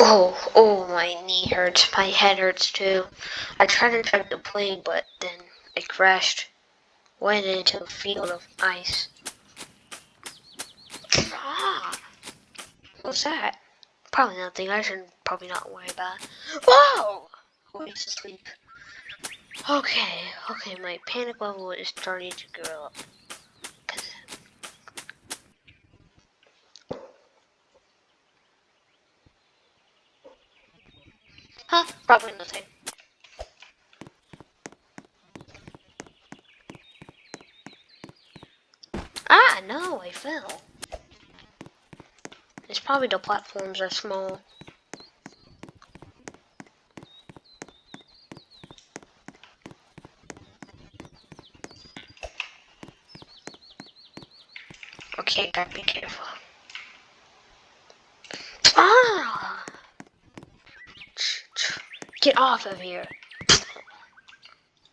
Oh, my knee hurts. My head hurts too. I tried to drive the plane, but then it crashed. Went into a field of ice. Ah, what's that? Probably nothing. I should probably not worry about it. Whoa! Always asleep. Okay, my panic level is starting to go up. Huh? Probably nothing. Ah, no, I fell. It's probably the platforms are small. Okay, gotta be careful. Ah! Get off of here.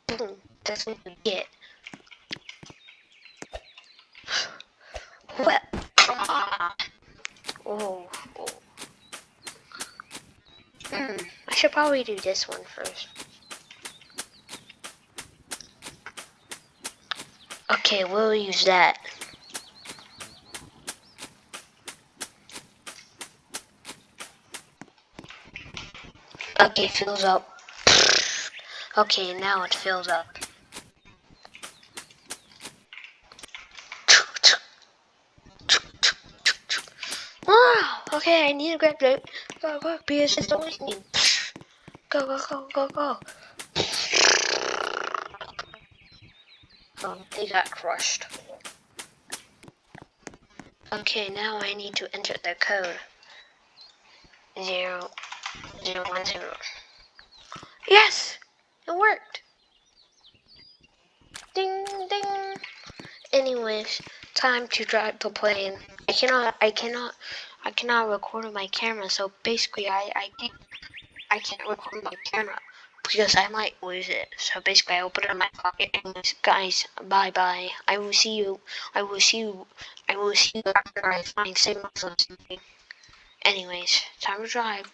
Boom. That's what you get. What? Ah. Oh. I should probably do this one first. Okay, we'll use that. Okay, fills up. Okay, now it fills up. Wow! Okay, I need to grab the go because it's always me. Go. Oh, they got crushed. Okay, now I need to enter the code. 0010. Yes! It worked! Ding ding! Anyways, time to drive the plane. I cannot record on my camera, so basically I can't record my camera because I might lose it. So basically I will put it in my pocket. Anyways, guys, bye. I will see you after I find signals or something. Anyways, time to drive.